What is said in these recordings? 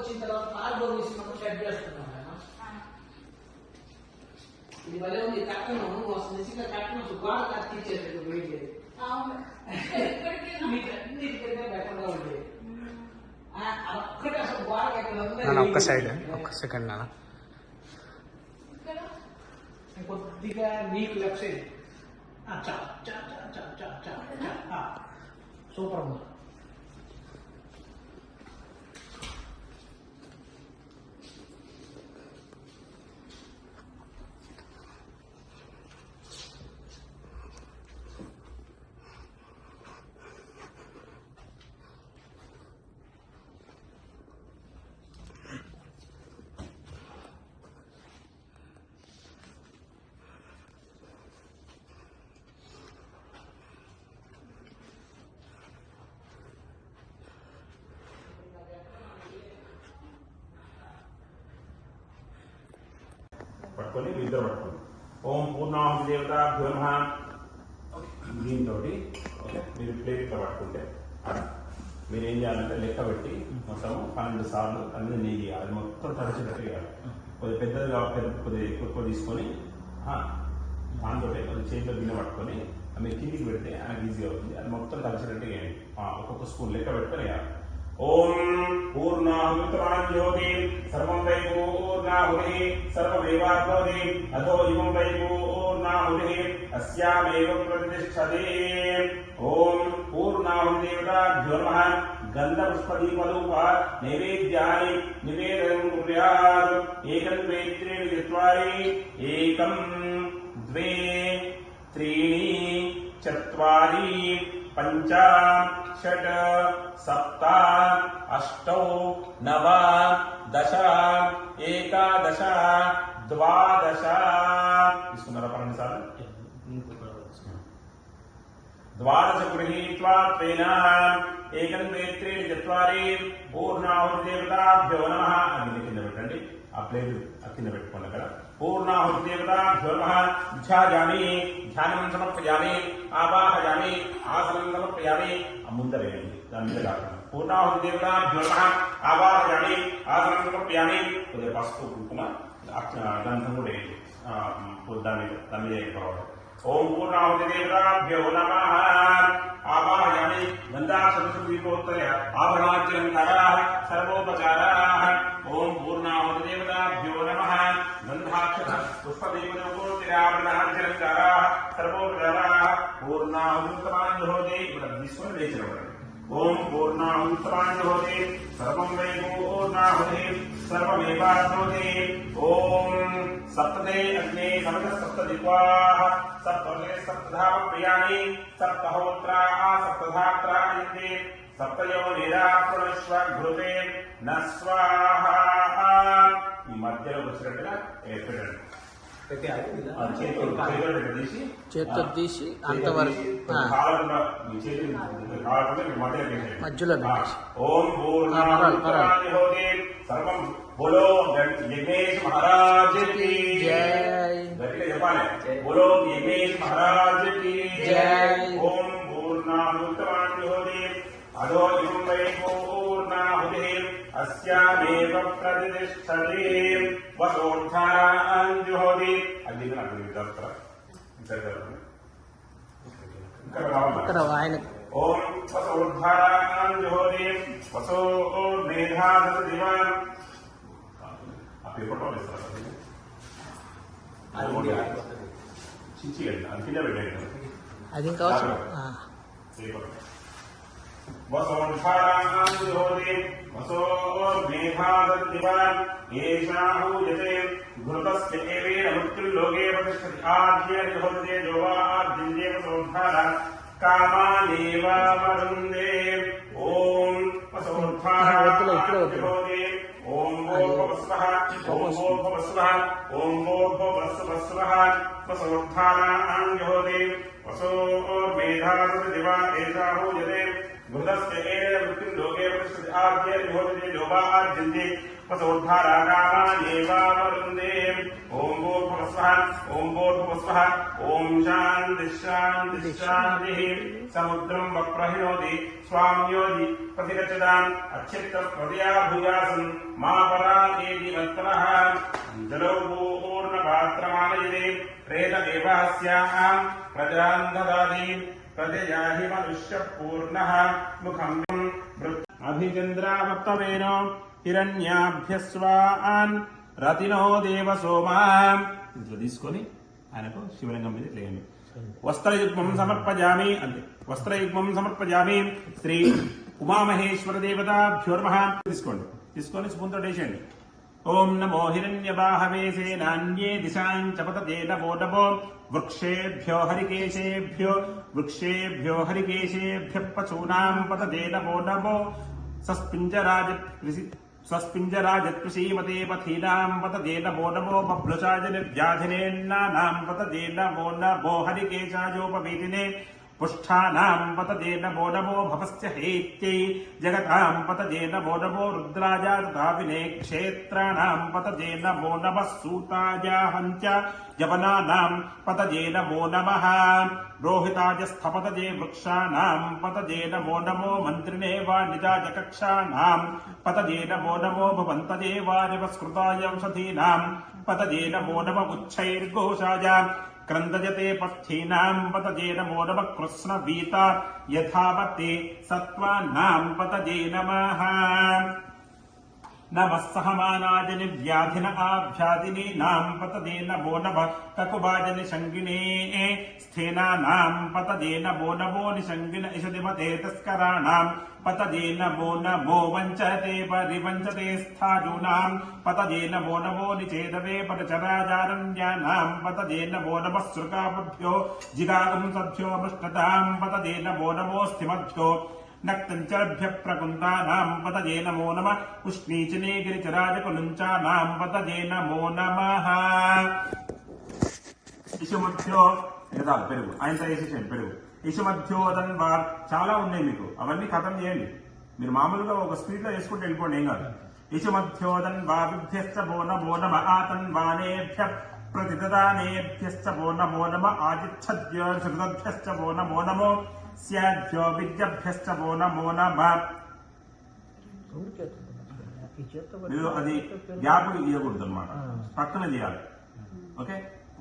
వచ్చిన తర్వాత కార్బోన్ తీసుకున్నప్పుడు షెడ్ చేస్తున్నాం ఇది భలే ఉంది కట్టను అసలు నిజంగా కట్టను గోడ కట్టించేటట్టు వెయిట్ లేదు బెటర్గా ఉండేది ఒక్కటే అసలు గోడ కట్టిన ఒక్క సైడ్ ఒక్క సెకండ్ నాన్న కొద్దిగా నీకు లెఫ్ట్ సైడ్ సూపర్ ఉంది పట్టుకొని ఇద్దరు పట్టుకోండి ఓం పూర్ణాహుతి దేవతాభ్యో నమః దీంతో ఓకే మీరు ప్లేట్ ఇట్లా పట్టుకుంటే మీరు ఏం చేయాలంటే లెక్క పెట్టి మొత్తం 12 సార్లు అన్ని నెయ్యి అది మొత్తం తడిచినట్టు వేయాలి కొద్దిగా పెద్దది కాబట్టి కొద్దిగా ఎక్కువ తీసుకొని దాంతో కొద్దిగా చేతిలో గిన్నె పట్టుకొని మీరు కిందికి పెడితే ఆయనకు ఈజీగా అవుతుంది అది మొత్తం తడిచినట్టు వేయండి ఒక్కొక్క స్పూన్ లెక్క పెట్టుకొని వేయాలి ఓం పూర్ణాహుతి సర్వం వై పూర్ణాహుతి సర్వమేవాప్నోతి అథో ఇమం వై పూర్ణాహుతి అస్యామేవ ప్రతిష్ఠతే ఓం పూర్ణాహుతి దేవతాభ్యో నమః గంధపుష్పదీపధూప నైవేద్యాని నివేదనం కుర్యాత్ ఏకం ద్వే త్రీణి చత్వారి ఏకం ద్వే త్రీణి చత్వారి పంచ షట్ సప్త అష్టౌ నవ దశ ఏకాదశ ద్వాదశ తీసుకున్నారా 12 సార్లు ద్వాదశ గృహీత్వా త్వేన ఏకం ద్వే త్రీణి చత్వారి పూర్ణాహుతి దేవతాభ్యో నమః అది కింద పెట్టండి ఆ ప్లేట్ కింద పెట్టుకోండి అక్కడ పూర్ణాహుతి దేవతాభ్యో నమః ధ్యాయామి ధ్యానం సమర్పయామి ఆవాహయామి ఆసనం సమర్పయామి ముందర వేయండి దాని మీద కాకుండా పూర్ణాహుతి దేవతాభ్యో నమః ఆవాహయామి ఆసనం సమర్పయామి కొద్దిగా పసుపు కుంకుమ గంధం కూడా వేయండి దాని మీద ఎక్కువ ఓం పూర్ణాహుతి దేవతాభ్యో నమః ఆవాహయామి గంధాక్షరదీపోత్తర ఆభరణాలంకారాః సర్వోపచారాః ఓం పూర్ణాహుతి దేవతాభ్యో నమః గంధాక్షర పుష్పదీపదోత్తరాభరణాలంకారాః సర్వోపచారాః పూర్ణాహుతి తీసుకొని లేచినవాడు ఓం పూర్ణాహుతి సర్వం వై పూర్ణాహుతి సర్వమేవాప్నోతి ఓం సప్తదే అగ్నే సమత సప్తదిక్వాః సప్తదే సప్తధామ ప్రియాణి సప్తహోత్రాః సప్తధాత్రాయంతే సప్తయోనిరాపుణశ్వ ఘృతే న స్వాహా ఈ మధ్యలో వచ్చినట్టుగా ఏర్పడండి చేతితో తీసి అంతవరకు మధ్యలో ఓం సర్వం బోలో యజ్ఞేష్ మహారాజ్ కి జై గట్టిగా చెప్పాలి బోలో యజ్ఞేష్ మహారాజ్ కి జై ఓం పూర్ణాహుతి అదో ఇమం వై పూర్ణాహుతి అస్యామేవ ప్రతిష్ఠతే వసోద్ధారాంజుహోతి అది నాకు దస్త్ర ఇక్కడ ఆయన ఓం వసోద్ధారాంజుహోతి వసో మేధాదత దివాన్ ఆ పేపర్ లో ఇస్తారు చించి అది కింద పెట్టండి అది ఇంకా అవసరం వసోద్ధారాంజుహోతి వసో మేధాదత దివాన్ ఏషాహూయతే ఘృతస్య ఏవేన మృత్యుల్లోకే ప్రతిష్ఠతి ఆద్యేర్హోతే జోవార్జిన్యే వసోద్ధార కామానేవ వరుందే ఓం వసోద్ధారాంజుహోతి ఓం భోర్భవస్వః ఓం భోర్భవస్వః ఓం భోర్భవస్వః వసోద్ధారాంజుహోతి వసో మేధాదత దివా ఏషాహూయతే ఘృతస్య ఏవేన మృత్యుల్లోకే ప్రతిష్ఠతి ఆద్యేర్హోతే జోవార్జిన్యే వసోద్ధార కామానేవ వరుందే ఓం భోర్భవస్వః स्वः ओम भूर्भुवः स्वः ओम शांति शांति शांति समुद्रं वप्रहिणोति स्वाम्योजि प्रतिगच्छताम् अच्छित्तप्रदया भूयासन् मा परागेति वत्तरः जलो पूर्णपात्रमानयते प्रेतदेवास्याम् प्रजान् ददाति प्रजया हि मनुष्यपूर्णः मुखम् अभिचन्द्रावप्तवेनो हिरण्याभ्यस्वान् రతినో దేవ సోమాం ఇంట్లో తీసుకొని ఆయనకు శివలింగం మీద లేయండి. వస్త్రయుగ్మం సమర్పజామి అంతే. వస్త్రయుగ్మం సమర్పజామి శ్రీ ఉమామహేశ్వర దేవతాభ్యోర్మః తీసుకోండి. తీసుకొని స్పూన్తో వేసేయండి. ఓం నమో హిరణ్యబాహవే సేనాన్యే దిశాంచ పతతే నమో నమో వృక్షేభ్యో హరికేశేభ్యః పశూనాం పతతే నమో నమో सस्पिञ्जराजत्कृषीमते पथीनां पतते नमो नमो बभ्लुषाजनिर्व्याधिनेन्नानां पतते नमो नमो हरिकेशायोपवीतिने पुष्ठानां पतते नमो नमो भवस्य हेत्यै जगतां पतते नमो नमो रुद्राजा तथाविने क्षेत्राणां पतते नमो नमः सूतायाहञ्च यवनानां पतते नमो नमः रोहिताजस्थपतजे वृक्षाणां पतजे नमो नमो मन्त्रिणे वाणिजाजकक्षाणां पतजे नमो नमो भवन्तजे वारिवस्कृताय औषधीनां पतजे नमो नम उच्छैर्घोषाय क्रन्दजते पथ्यीनां पतजे नमो नमः कृष्णवीता यथावते सत्त्वानां पतजे नमः नमः सहमानाजनि व्याधिन आभ्यादिनीनां पतजे नमो नमः ककुबाजनि शङ्गिने स्थेनानां पतजे नमो नमो निशङ्गिन इषदिमते तस्कराणां पतजे नमो नमो वञ्चते परिवञ्चते स्थाजूनां पतजे नमो नमो निचेदवे परचराजारण्यानां पतजे नमो नमः श्रुकाभ्यो जिगागुंसभ्यो मृष्टतां पतजे नमो नमो स्थिमभ्यो नक्तञ्चरभ्यः प्रकुन्तानां पतजे नमो नमः उष्णीचने गिरिचराजकुलुञ्चानां पतजे नमो नमः ఇషుమధ్యో లేదా పెరుగు ఆయనతో వేసేసేయండి. పెరుగు ఇషుమధ్యోదన్ వార్ చాలా ఉన్నాయి మీకు, అవన్నీ ఖతం చేయండి. మీరు మామూలుగా ఒక స్పీడ్ లో వేసుకుంటూ వెళ్ళిపోండి, ఏం కాదు. ఇషుమధ్యోదన్ వాభ్యశ్చ భో నమో నమ ఆతన్ వానేభ్య प्रतिददानेभ्यश्च वो नमो नमः आदिच्छद्भ्यो श्रुतभ्यश्च वो नमो नमो स्याद्भ्यो विद्यभ्यश्च वो नमो नमः. మీరు అది గ్యాప్ ఇవ్వకూడదు అనమాట, పక్కన చేయాలి. ఓకే,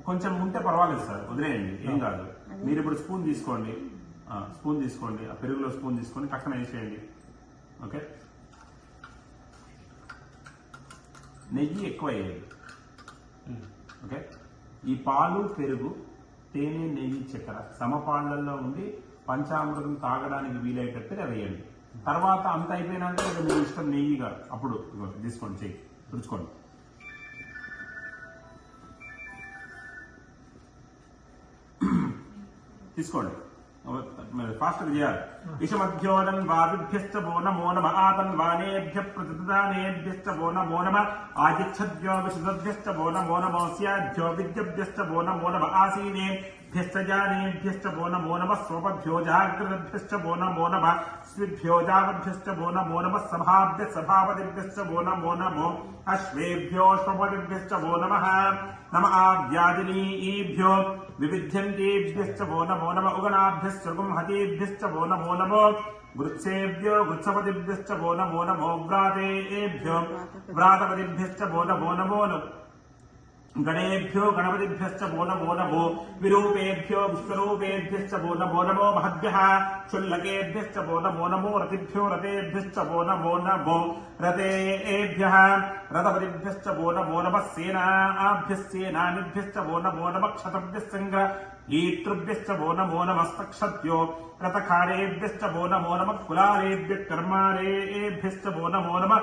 కొంచెం ఉంటే పర్వాలేదు సార్, వదిలేయండి, ఏం కాదు. మీరు ఇప్పుడు స్పూన్ తీసుకోండి, స్పూన్ తీసుకోండి, ఆ పెరుగులో స్పూన్ తీసుకొని పక్కన వేసేయండి. ఓకే, నెయ్యి ఎక్కువ వేయండి. ఓకే, ఈ పాలు పెరుగు తేనె నెయ్యి చక్కెర సమపాళ్లలో ఉండి పంచామృతం తాగడానికి వీలయ్యేటట్టు వేయండి. తర్వాత అంత అయిపోయినాక మీ ఇష్టం నెయ్యిగా అప్పుడు తీసుకోండి, చెయ్యి తుడుచుకోండి. తీసుకోండి, ఫాస్ట్ గా చేయాలి. ఇషమధ్యోదన్ వాదిభ్యశ్చ భో నమో నమ ఆతన్ వానేభ్య ప్రతిదానేభ్యశ్చ భో నమో నమ ఆదిచ్ఛద్భ్యో విశుద్ధభ్యశ్చ భో నమో నమో స్యాద్భ్యో విద్యభ్యశ్చ భో నమో నమ ఆసీనేభ్యశ్చ జానేభ్యశ్చ భో నమో నమ స్వపభ్యో జాగ్రత్తభ్యశ్చ భో నమో నమ స్విభ్యో జావభ్యశ్చ భో నమో నమ సభాభ్య సభాపతిభ్యశ్చ భో నమో నమో అశ్వేభ్యో శ్వపతిభ్యశ్చ భో నమః నమ ఆవ్యాదినీభ్యో వివిధ్యంతేభ్యశ్చ భో నమో నమ ఉగణాభ్యశ్చ గుంహతేభ్యశ్చ భో నమో నమో వృత్సేభ్యో వృత్సపతిభ్యశ్చ భో నమో నమో వ్రాతేభ్యో వ్రాతపతిభ్యశ్చ భో నమో నమో గణేభ్యో గణపతిభ్యశ్చ భో నమో నమో విరూపేభ్యో విశ్వరూపేభ్యశ్చ భో నమో నమో మహద్భ్యః క్షుల్లకేభ్యశ్చ భో నమో నమో రతిభ్యో రతేభ్యశ్చ భో నమో నమో రతేభ్యః రథపతిభ్యశ్చ భో నమో నమః సేనాభ్యశ్చేనానిభ్యశ్చ భో నమో నమః క్షతభ్యస్సంగ్రహీతృభ్యశ్చ భో నమో నమస్తక్షభ్యో రథకారేభ్యశ్చ భో నమో నమః కులాలేభ్యః కర్మారేభ్యశ్చ భో నమో నమః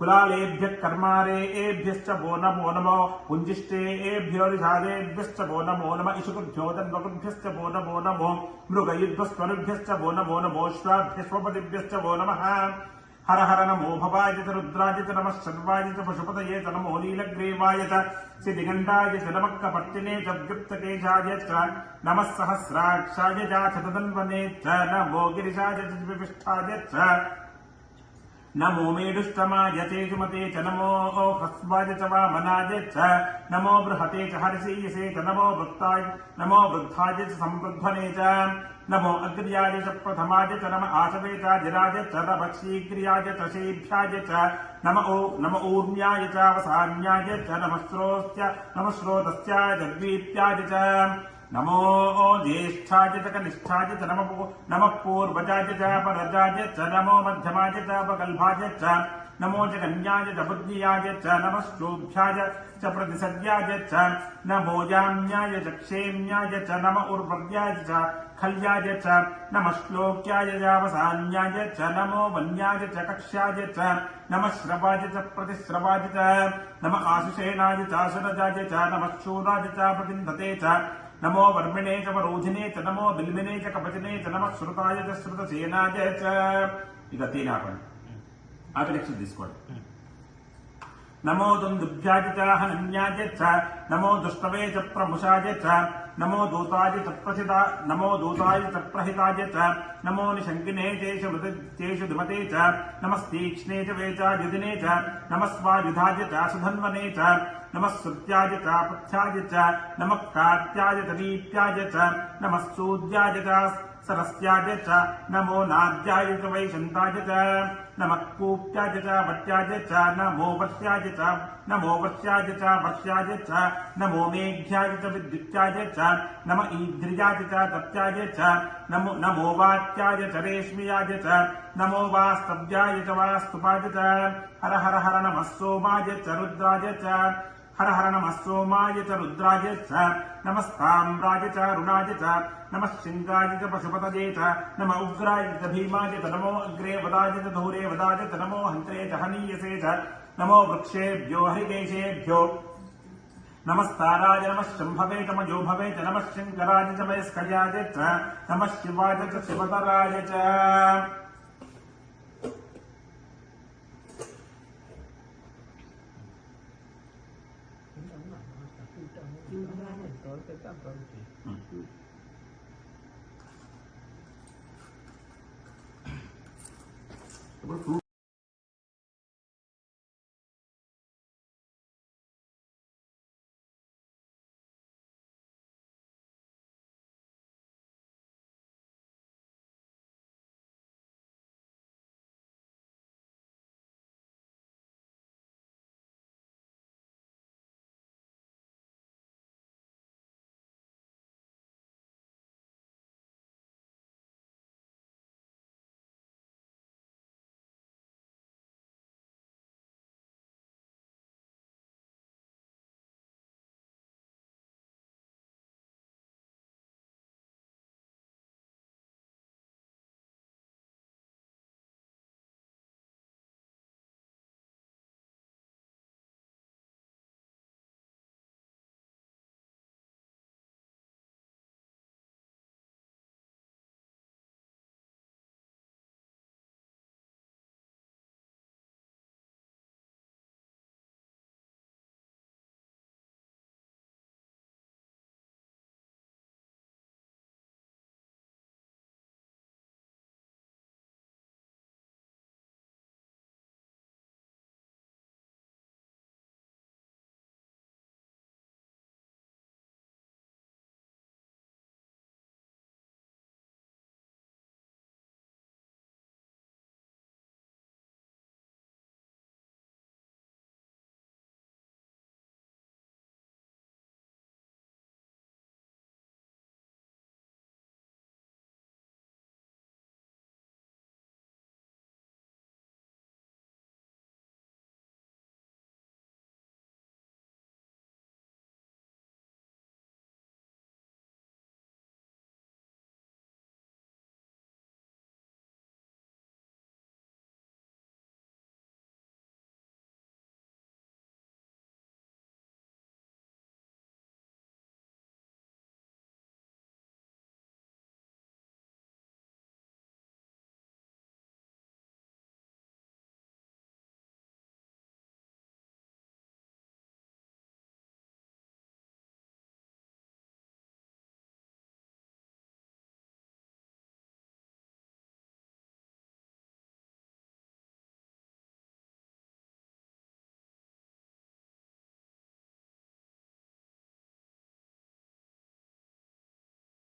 కులాలేభ్య కర్మారేభ్యశ్చ భో నమో నమో పుంజిష్టేభ్యో రిషాదేభ్యశ్చ భో నమో నమ ఇషుకుభ్యోదన్వకుభ్యశ్చ భో నమో నమో మృగయుధ్వస్వనుభ్యశ్చ భో నమో నమో శ్వాభ్యస్వపతిభ్యశ్చ భో నమః హర హర నమో భవాయ చ రుద్రాయ చ నమః శర్వాయ చ పశుపతయే చ నమో నీలగ్రీవాయ చ సిద్ధిగండాయ చ నమఃకపర్తినే చ వ్యుక్తకేశాయ చ నమః సహస్రాక్షాయ చ తదన్వనే చ నమో గిరిశాయ చ విపిష్టాయ చ नमो मेडुष्टमाय च सुमते च नमो ह्रस्वाय च वामनाय च नमो बृहते च हर्षीयसे च नमो वृद्धाय च संवृद्धने च नमो अग्र्याय च प्रथमाय च नम आशवे च जराय च नम शीघ्र्याय च शेभ्याय च नम ऊर्म्याय च अवसान्याय च नम श्रोतस्याय च द्वीप्याय च नमो ज्येष्ठाय च कनिष्ठाय च नम पूर्वजाय च परजाय च नमो मध्यमाय च अपगल्भाय च नमो च कन्याय च बुद्धियाय च नम श्लोभ्याय च प्रतिसद्याय च नमो याम्याय च क्षेम्याय च नम उर्वर्याय च खल्याय च नम श्लोक्याय च अवसान्याय च नमो वन्याय च कक्ष्याय च नम श्रवाय च प्रतिश्रवाय च नम आशुषेणाय च आशुरजाय च नम शूराय च प्रतिन्धते च नमो वर्मिणे च वरोधिने च नमो बिल्मिने च कवचने च नमः श्रुताय च श्रुतसेनाय च ఇక తీనాపండి ఆకలిక్ష తీసుకోండి नमो दुन्दुभ्याय च हनन्याय च नमो दुष्टवे च प्रमुषाय च नमो दूताय च प्रहिताय च नमो निशङ्किने चेषु धुमते च नमस्तीक्ष्णे च वेचायुधिने च नमस्वायुधाय च सुधन्वने च नमः श्रुत्याय च पथ्याय च नमः कार्त्याय च दीप्याय च नमः सूर्याय च सरस्याय च नमो नाद्याय च वैशन्ताय च नमः कूप्याय च वट्याय च नमो वर्ष्याय च वर्ष्याय च नमो मेघ्याय च विद्युत्याय च नम ईद्रियाय च तप्त्याय च नमो वात्याय च रेश्म्याय च नमो वास्तव्याय च वास्तुपाय च हर हर हर नमः सोमाय च रुद्राय च हर हर नमः सोमाय च रुद्राय च नमस्ताम्राय च अरुणाय च नमः सिंहाय च पशुपतये च नम उग्राय च भीमाय च नमो अग्रे वदाय च धूरे वदाय च नमो हन्त्रे च हनीयसे च नमो वृक्षेभ्यो हरिकेशेभ्यो नमस्ताराय नमः शम्भवे च मयोभवे च नमः शङ्कराय च वयस्कयाय च नमः शिवाय च शिवतराय च ఇప్పుడు